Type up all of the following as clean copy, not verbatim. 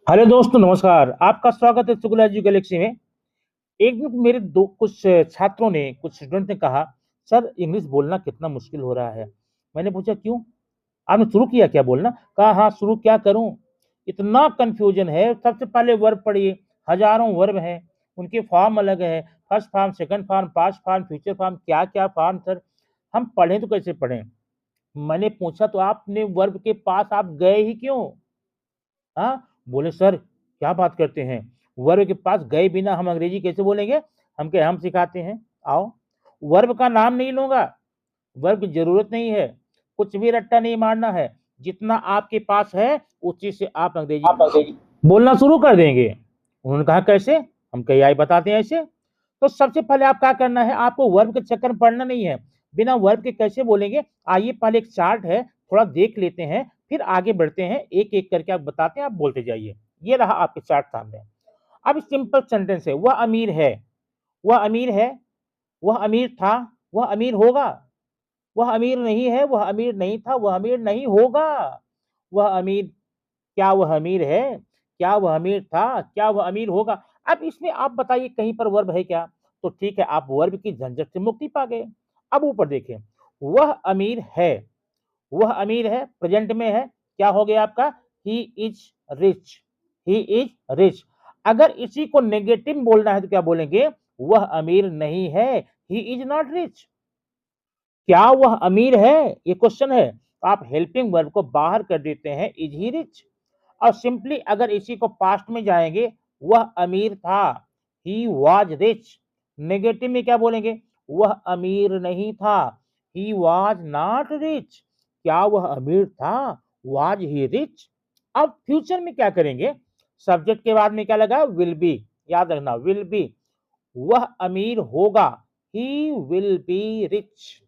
Hello दोस्तों, नमस्कार। आपका स्वागत है शुक्ला एजू गैलेक्सी में। एक दिन मेरे दो कुछ छात्रों ने, कुछ स्टूडेंट ने कहा, सर इंग्लिश बोलना कितना मुश्किल हो रहा है। मैंने पूछा क्यों? आपने शुरू किया क्या बोलना? कहा हाँ, शुरू क्या करूं, इतना कंफ्यूजन है। सबसे पहले वर्ब पढ़िए, हजारों वर्ब हैं, उनके फॉर्म अलग है, first form, second form, past form, future form, क्या क्या फॉर्म सर, हम पढ़ें तो कैसे पढ़ें? मैंने पूछा तो आपने वर्ब के पास आप गए ही क्यों? हाँ, बोले सर क्या बात करते हैं, वर्ब के पास गए बिना हम अंग्रेजी कैसे बोलेंगे? हम के हम सिखाते हैं, आओ। वर्ब का नाम नहीं लूंगा, वर्ब की जरूरत नहीं है, कुछ भी रट्टा नहीं मारना है, जितना आपके पास है उसी से आप अंग्रेजी बोलना शुरू कर देंगे। उन्होंने कहा कैसे? हम कही आई बताते हैं ऐसे। तो सबसे पहले आप क्या करना है, आपको वर्ब के चक्कर में पढ़ना नहीं है। बिना वर्ब के कैसे बोलेंगे? आइए पहले एक चार्ट है, थोड़ा देख लेते हैं, फिर आगे बढ़ते हैं, एक एक करके आप बताते हैं, आप बोलते जाइए। ये रहा आपके चार्ट सामने। अब सिंपल सेंटेंस है, वह अमीर है, वह अमीर है, वह अमीर था, वह अमीर होगा, वह अमीर नहीं है, वह अमीर नहीं था, वह अमीर नहीं होगा। वह अमीर, क्या वह अमीर है? क्या वह अमीर था? क्या वह अमीर होगा? अब इसमें आप बताइए कहीं पर वर्ब है क्या? तो ठीक है, आप वर्ब की झंझट से मुक्ति पा गए। अब ऊपर देखें, वह अमीर है, वह अमीर है, प्रेजेंट में है, क्या हो गया आपका? He is rich, he is rich. अगर इसी को नेगेटिव बोलना है तो क्या बोलेंगे? वह अमीर नहीं है, ही इज नॉट रिच। क्या वह अमीर है, ये क्वेश्चन है, तो आप हेल्पिंग वर्ब को बाहर कर देते हैं, इज ही रिच। और सिंपली अगर इसी को पास्ट में जाएंगे, वह अमीर था, ही वाज रिच। नेगेटिव में क्या बोलेंगे? वह अमीर नहीं था, ही वाज नॉट रिच। क्या वह अमीर था? Was he rich. अब फ्यूचर में क्या करेंगे? सब्जेक्ट के बाद में क्या लगा? विल बी, याद रखना, विल बी। वह अमीर होगा, ही विल बी रिच।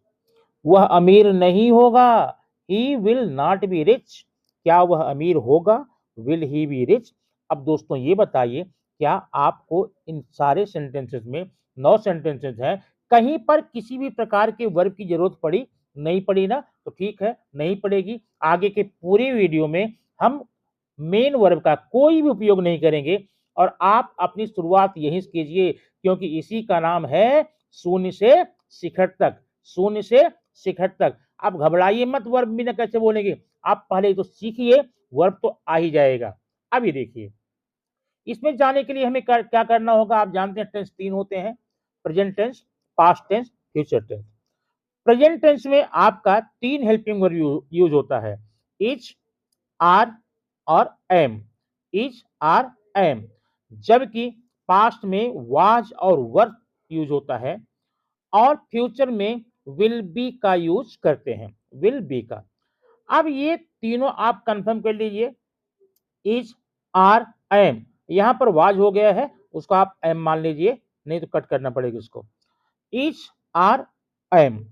वह अमीर नहीं होगा, he will not be rich. क्या वह अमीर होगा? Will he be rich. अब दोस्तों ये बताइए, क्या आपको इन सारे सेंटेंसेस में, 9 सेंटेंसेस हैं, कहीं पर किसी भी प्रकार के वर्ब की जरूरत पड़ी? नहीं पड़ी ना? तो ठीक है, नहीं पड़ेगी। आगे के पूरे वीडियो में हम मेन वर्ब का कोई भी उपयोग नहीं करेंगे, और आप अपनी शुरुआत यहीं से कीजिए, क्योंकि इसी का नाम है शून्य से शिखर तक। शून्य से शिखर तक। आप घबराइए मत, वर्ब बिना कैसे बोलेंगे, आप पहले तो सीखिए, वर्ब तो आ ही जाएगा। अब ये देखिए, इसमें जाने के लिए हमें क्या करना होगा? आप जानते हैं टेंस 3 होते हैं, present tense, past tense, future tense. Present tense में आपका 3 हेल्पिंग वर्ब यूज होता है, इज, आर और एम। Is, are, am. जबकि पास्ट में वाज और वर यूज होता है, और फ्यूचर में विल बी का यूज करते हैं, विल बी का। अब ये तीनों आप कंफर्म कर लीजिए, इज, आर, एम। यहां पर वाज हो गया है, उसको आप एम मान लीजिए, नहीं तो कट करना पड़ेगा उसको। Is, are, am.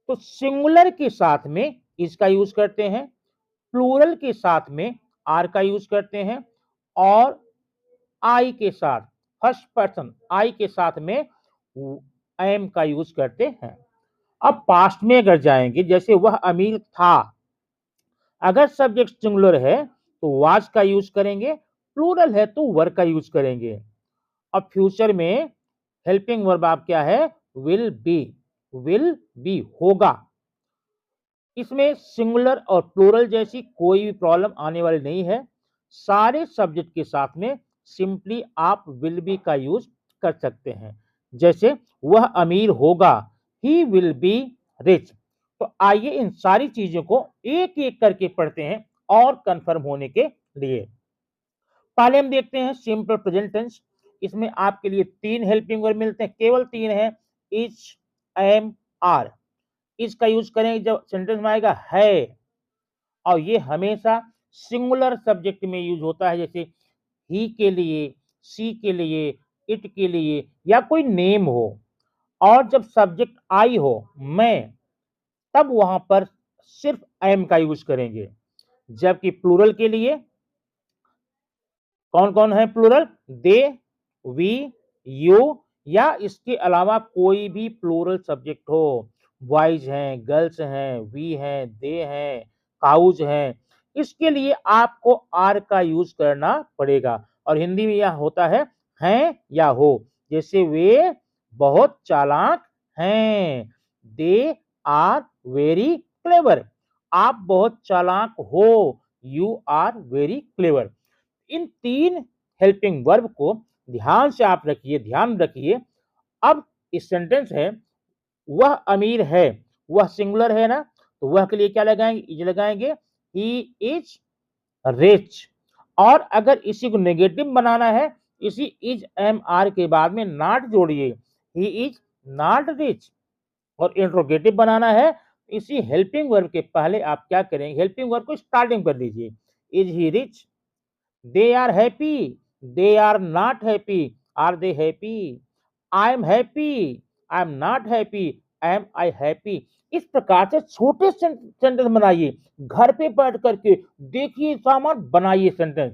तो सिंगुलर के साथ में इज का यूज करते हैं, प्लूरल के साथ में आर का यूज करते हैं, और आई के साथ, फर्स्ट पर्सन आई के साथ में एम का यूज करते हैं। अब पास्ट में अगर जाएंगे, जैसे वह अमीर था, अगर सब्जेक्ट सिंगुलर है तो वाज का यूज करेंगे, प्लूरल है तो वर का यूज करेंगे। अब फ्यूचर में हेल्पिंग वर्ब आप क्या है? विल बी, विल बी होगा। इसमें सिंगुलर और प्लूरल जैसी कोई भी प्रॉब्लम आने वाली नहीं है। सारे सब्जेक्ट के साथ में सिंपली आप विल बी का यूज कर सकते हैं। जैसे वह अमीर होगा, ही विल बी रिच। तो आइए इन सारी चीजों को एक एक करके पढ़ते हैं, और कंफर्म होने के लिए। पहले हम देखते हैं सिंपल प्रेजेंट टेंस। इसमें आपके लिए 3 हेल्पिंग वर्ब मिलते हैं, केवल 3 है, इज, एम, आर। इसका यूज करेंगे जब सेंटेंस में आएगा है, और ये हमेशा सिंगुलर सब्जेक्ट में यूज होता है, जैसे ही के लिए, सी के लिए, इट के लिए, या कोई नेम हो। और जब सब्जेक्ट आई हो, मैं, तब वहां पर सिर्फ एम का यूज करेंगे। जबकि प्लूरल के लिए कौन कौन है प्लूरल? दे, वी, यू, या इसके अलावा कोई भी प्लूरल सब्जेक्ट हो, बॉयज हैं, गर्ल्स हैं, वी हैं, दे हैं, काउज हैं, इसके लिए आपको आर का यूज करना पड़ेगा और हिंदी में यह होता है हैं या हो। जैसे वे बहुत चालाक हैं, दे आर वेरी क्लेवर। आप बहुत चालाक हो, यू आर वेरी क्लेवर। इन 3 हेल्पिंग वर्ब को ध्यान से आप रखिए, ध्यान रखिए। अब इस सेंटेंस है वह अमीर है, वह सिंगुलर है ना, तो वह के लिए क्या लगाएंगे, इज लगाएंगे, ही इज रिच। और अगर इसी को नेगेटिव बनाना है, इसी इज एम आर के बाद में नॉट जोड़िए, ही इज नॉट रिच। और इंट्रोगेटिव बनाना है, इसी हेल्पिंग वर्ब के पहले आप क्या करेंगे, हेल्पिंग वर्ब को स्टार्टिंग कर दीजिए, is he rich, they are happy, they are not happy, are they happy, I am happy, I am not happy, am I happy. इस प्रकार से छोटे सेंटेंस बनाइए, घर पे बैठ करके देखिए, सामान बनाइए सेंटेंस।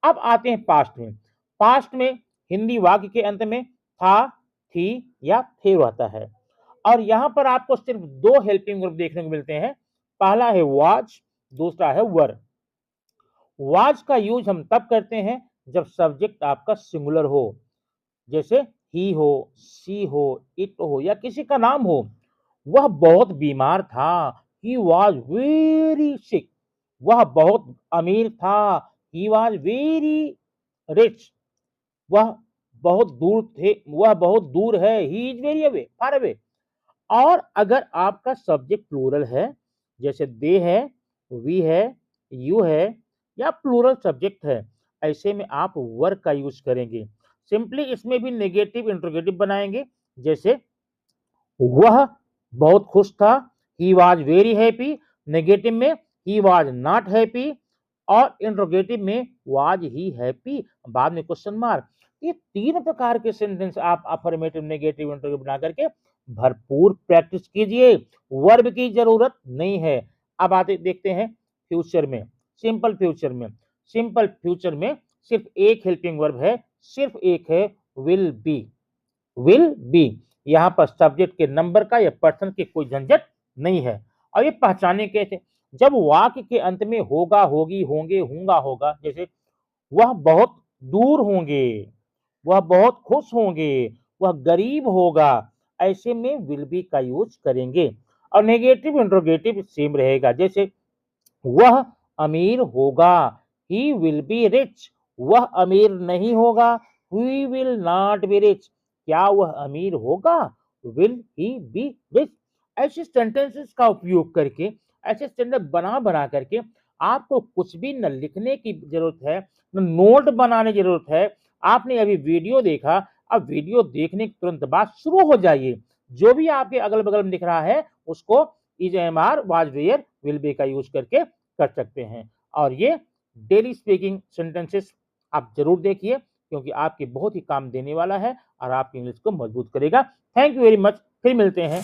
अब आते हैं पास्ट में। पास्ट में हिंदी वाक्य के अंत में था, थी या थे रहता है और यहां पर आपको सिर्फ 2 हेल्पिंग वर्ब देखने को मिलते हैं। पहला है वाज, दूसरा है वर। वाज का यूज हम तब करते हैं जब सब्जेक्ट आपका सिंगुलर हो, जैसे ही हो, सी हो, इट हो या किसी का नाम हो। वह बहुत बीमार था, ही वॉज वेरी सिक। वह बहुत अमीर था, ही वॉज वेरी रिच। वह बहुत दूर थे, वह बहुत दूर है, he is very away, far away. और अगर आपका सब्जेक्ट प्लूरल है, जैसे दे है, वी है, यू है या प्लूरल सब्जेक्ट है, ऐसे में आप वर्क का यूज करेंगे। सिंपली इसमें भी नेगेटिव इंट्रोगेटिव बनाएंगे, जैसे वह बहुत खुश था, he was very happy. Negative में ही वॉज नॉट हैप्पी और इंट्रोगेटिव में वाज ही हैप्पी, बाद में क्वेश्चन मार्क। ये 3 प्रकार के सेंटेंस आप अफर्मेटिव, नेगेटिव, इंट्रोगेटिव बना करके भरपूर प्रैक्टिस कीजिए, वर्ब की जरूरत नहीं है। अब आते देखते हैं फ्यूचर में, सिंपल फ्यूचर में। सिंपल फ्यूचर में सिर्फ एक हेल्पिंग वर्ब है, सिर्फ एक है, विल बी। विल बी, यहाँ पर सब्जेक्ट के नंबर का या पर्सन की कोई झंझट नहीं है। और ये पहचाने कैसे, जब वाक्य के अंत में होगा, होगी, होंगे, होगा, होगा, जैसे वह बहुत दूर होंगे, वह बहुत खुश होंगे, वह गरीब होगा, ऐसे में विल बी का यूज करेंगे। और नेगेटिव इंट्रोगेटिव सेम रहेगा, जैसे वह अमीर होगा, ही विल बी रिच। वह अमीर नहीं होगा, he will not be rich. क्या वह अमीर होगा, विल ही बी रिच। ऐसे सेंटेंसेस का उपयोग करके, ऐसे सेंटेंस बना बना करके आपको कुछ भी न लिखने की जरूरत है, न नोट बनाने की जरूरत है। आपने अभी वीडियो देखा, अब वीडियो देखने के तुरंत बाद शुरू हो जाइए, जो भी आपके अगल बगल में दिख रहा है उसको is am are, was, were, will be का यूज करके कर सकते हैं। और ये डेली स्पीकिंग सेंटेंसेस आप जरूर देखिए, क्योंकि आपके बहुत ही काम देने वाला है और आपकी इंग्लिश को मजबूत करेगा। थैंक यू वेरी मच, फिर मिलते हैं।